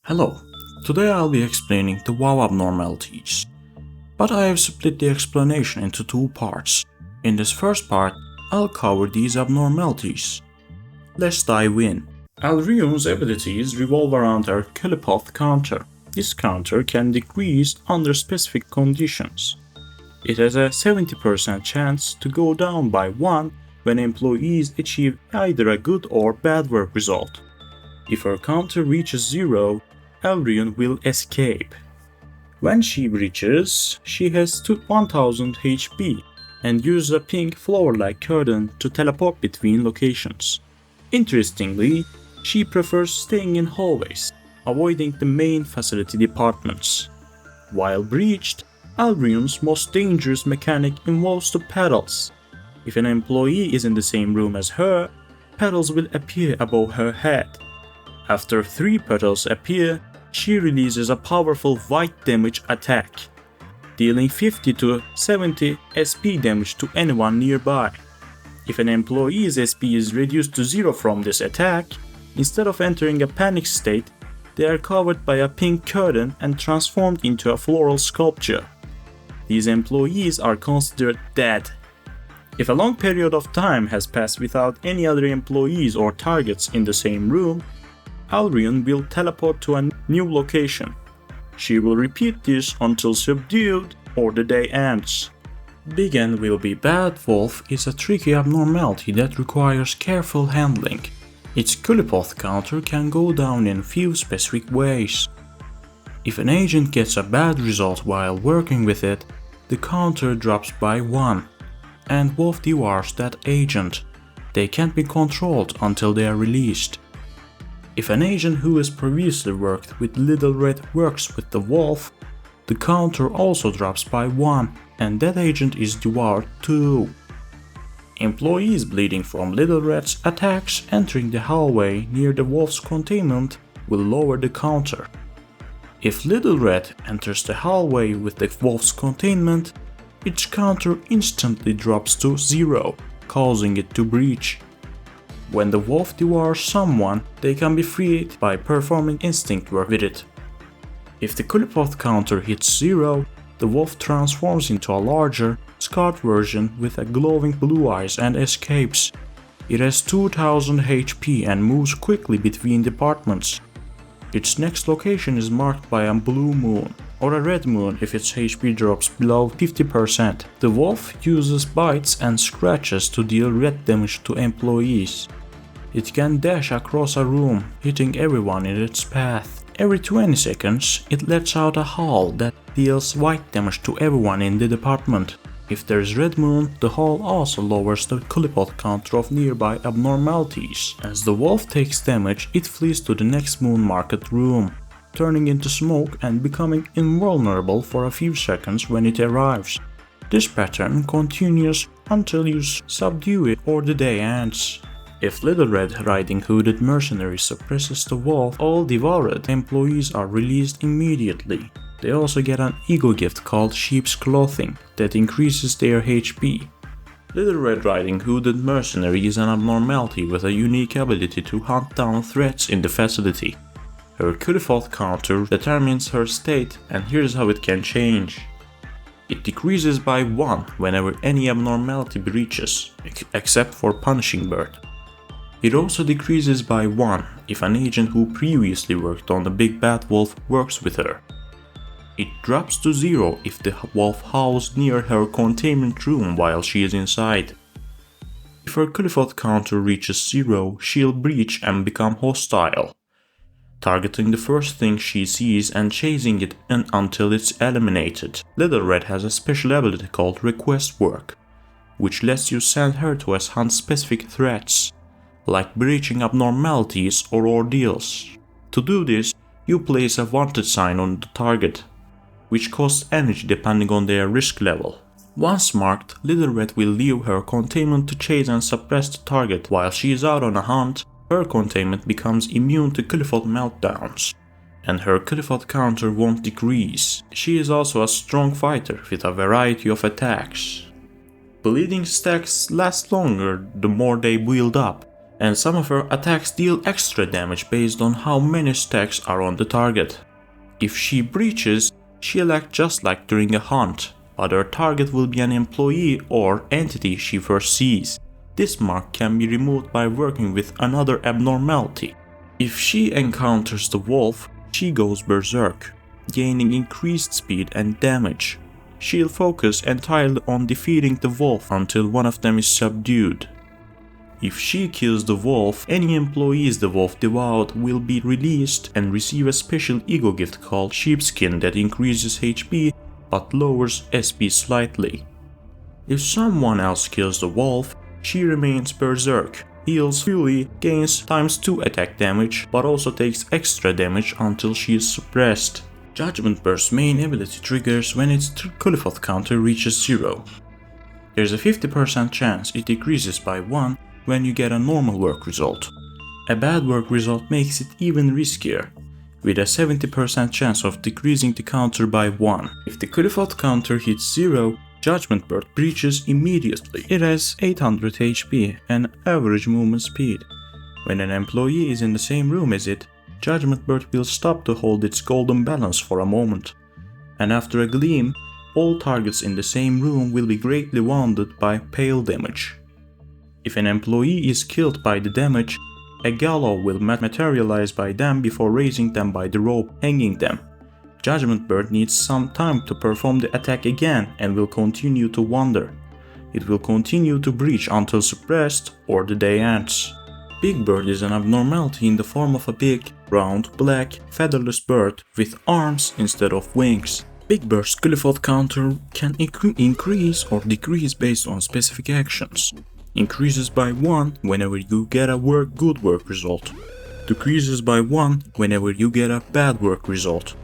Hello, today I'll be explaining the WAW Abnormalities, but I have split the explanation into two parts. In this first part, I'll cover these abnormalities. Let's dive in. Alriune's abilities revolve around her Culipath counter. This counter can decrease under specific conditions. It has a 70% chance to go down by 1 when employees achieve either a good or bad work result. If her counter reaches 0, Alriune will escape. When she breaches, she has 1000 HP and uses a pink floor-like curtain to teleport between locations. Interestingly, she prefers staying in hallways, avoiding the main facility departments. While breached, Alriune's most dangerous mechanic involves the petals. If an employee is in the same room as her, petals will appear above her head. After 3 petals appear, she releases a powerful white damage attack, dealing 50 to 70 SP damage to anyone nearby. If an employee's SP is reduced to 0 from this attack, instead of entering a panic state, they are covered by a pink curtain and transformed into a floral sculpture. These employees are considered dead. If a long period of time has passed without any other employees or targets in the same room, Alriune will teleport to a new location. She will repeat this until subdued or the day ends. Big N will be Bad Wolf is a tricky abnormality that requires careful handling. Its Culipath counter can go down in few specific ways. If an agent gets a bad result while working with it, the counter drops by 1, and Wolf devours that agent. They can't be controlled until they are released. If an agent who has previously worked with Little Red works with the Wolf, the counter also drops by 1 and that agent is devoured too. Employees bleeding from Little Red's attacks entering the hallway near the Wolf's containment will lower the counter. If Little Red enters the hallway with the Wolf's containment, its counter instantly drops to 0, causing it to breach. When the wolf devours someone, they can be freed by performing instinct work with it. If the Culipath counter hits 0, the wolf transforms into a larger, scarred version with a glowing blue eyes and escapes. It has 2000 HP and moves quickly between departments. Its next location is marked by a blue moon, or a red moon if its HP drops below 50%. The wolf uses bites and scratches to deal red damage to employees. It can dash across a room, hitting everyone in its path. Every 20 seconds, it lets out a howl that deals white damage to everyone in the department. If there is red moon, the howl also lowers the Culipath counter of nearby abnormalities. As the wolf takes damage, it flees to the next moon marked room, turning into smoke and becoming invulnerable for a few seconds when it arrives. This pattern continues until you subdue it or the day ends. If Little Red Riding Hooded Mercenary suppresses the wolf, all devoured employees are released immediately. They also get an ego gift called Sheep's Clothing that increases their HP. Little Red Riding Hooded Mercenary is an abnormality with a unique ability to hunt down threats in the facility. Her Culipath counter determines her state, and here's how it can change. It decreases by 1 whenever any abnormality breaches, except for Punishing Bird. It also decreases by 1 if an agent who previously worked on the Big Bad Wolf works with her. It drops to 0 if the wolf howls near her containment room while she is inside. If her Culipath counter reaches 0, she'll breach and become hostile, targeting the first thing she sees and chasing it until it's eliminated. Little Red has a special ability called Request Work, which lets you send her to us hunt specific threats, like breaching abnormalities or ordeals. To do this, you place a wanted sign on the target, which costs energy depending on their risk level. Once marked, Little Red will leave her containment to chase and suppress the target. While she is out on a hunt, her containment becomes immune to Culipath meltdowns, and her Culipath counter won't decrease. She is also a strong fighter with a variety of attacks. Bleeding stacks last longer the more they build up, and some of her attacks deal extra damage based on how many stacks are on the target. If she breaches, she'll act just like during a hunt, but her target will be an employee or entity she first sees. This mark can be removed by working with another abnormality. If she encounters the wolf, she goes berserk, gaining increased speed and damage. She'll focus entirely on defeating the wolf until one of them is subdued. If she kills the wolf, any employees the wolf devoured will be released and receive a special ego gift called Sheepskin that increases HP but lowers SP slightly. If someone else kills the wolf, she remains berserk, heals fully, gains ×2 attack damage, but also takes extra damage until she is suppressed. Judgement Bird's main ability triggers when its Qliphoth counter reaches 0. There's a 50% chance it decreases by 1 when you get a normal work result. A bad work result makes it even riskier, with a 70% chance of decreasing the counter by 1. If the Qliphoth counter hits 0, Judgement Bird breaches immediately. It has 800 HP and average movement speed. When an employee is in the same room as it, Judgement Bird will stop to hold its golden balance for a moment, and after a gleam, all targets in the same room will be greatly wounded by pale damage. If an employee is killed by the damage, a gallows will materialize by them before raising them by the rope, hanging them. Judgement Bird needs some time to perform the attack again and will continue to wander. It will continue to breach until suppressed or the day ends. Big Bird is an abnormality in the form of a big, round, black, featherless bird with arms instead of wings. Big Bird's Qliphoth counter can increase or decrease based on specific actions. Increases by 1 whenever you get a good work result. Decreases by 1 whenever you get a bad work result.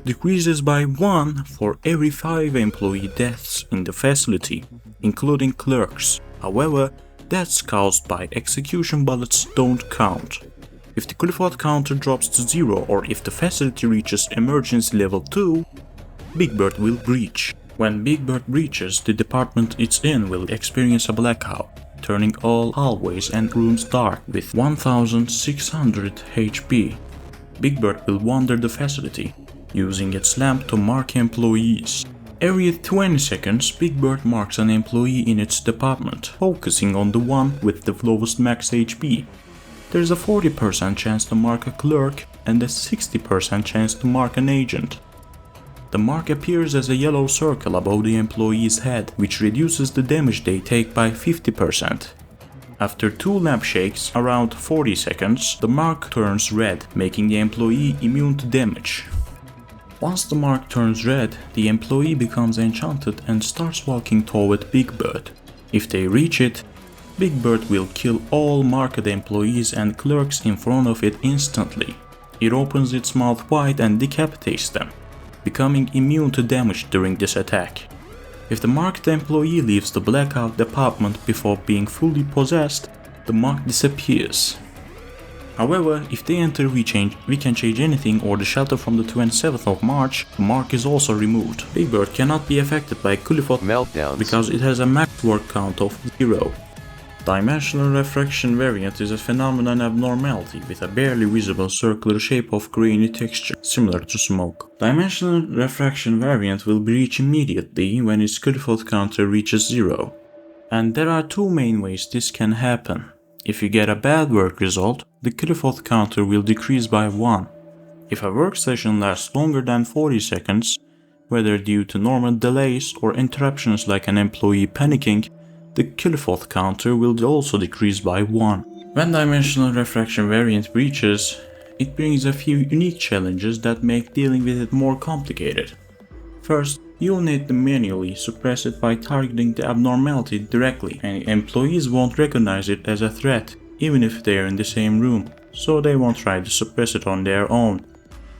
Decreases by 1 for every 5 employee deaths in the facility, including clerks. However, deaths caused by execution bullets don't count. If the Qliphoth counter drops to 0 or if the facility reaches emergency level 2, Big Bird will breach. When Big Bird breaches, the department it's in will experience a blackout, turning all hallways and rooms dark with 1600 HP. Big Bird will wander the facility, using its lamp to mark employees. Every 20 seconds, Big Bird marks an employee in its department, focusing on the one with the lowest max HP. There's a 40% chance to mark a clerk and a 60% chance to mark an agent. The mark appears as a yellow circle above the employee's head, which reduces the damage they take by 50%. After 2 lamp shakes, around 40 seconds, the mark turns red, making the employee immune to damage. Once the mark turns red, the employee becomes enchanted and starts walking toward Big Bird. If they reach it, Big Bird will kill all marked employees and clerks in front of it instantly. It opens its mouth wide and decapitates them, becoming immune to damage during this attack. If the marked employee leaves the blackout department before being fully possessed, the mark disappears. However, if they enter we can change anything or the shelter from the 27th of March, the mark is also removed. Big Bird cannot be affected by Qliphoth meltdowns because it has a max word count of 0. Dimensional Refraction variant is a phenomenon abnormality with a barely visible circular shape of grainy texture, similar to smoke. Dimensional Refraction variant will breach immediately when its Qliphoth counter reaches 0. And there are 2 main ways this can happen. If you get a bad work result, the Qliphoth counter will decrease by 1. If a work session lasts longer than 40 seconds, whether due to normal delays or interruptions like an employee panicking, the Qliphoth counter will also decrease by 1. When Dimensional Refraction variant breaches, it brings a few unique challenges that make dealing with it more complicated. First, you'll need to manually suppress it by targeting the abnormality directly, and employees won't recognize it as a threat, even if they are in the same room, so they won't try to suppress it on their own.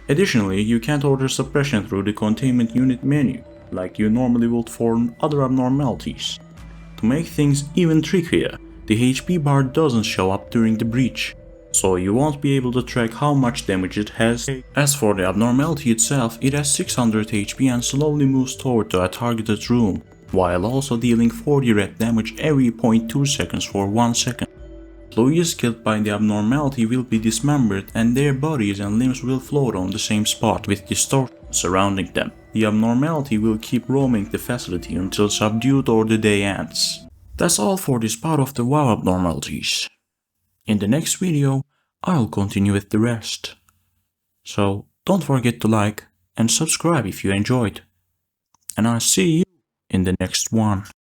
Additionally, you can't order suppression through the containment unit menu, like you normally would for other abnormalities. To make things even trickier, the HP bar doesn't show up during the breach, so you won't be able to track how much damage it has. As for the abnormality itself, it has 600 HP and slowly moves toward a targeted room, while also dealing 40 red damage every 0.2 seconds for 1 second. employees killed by the abnormality will be dismembered and their bodies and limbs will float on the same spot with distortion surrounding them. The abnormality will keep roaming the facility until subdued or the day ends. That's all for this part of the WAW Abnormalities. In the next video, I'll continue with the rest. So don't forget to like and subscribe if you enjoyed. And I'll see you in the next one.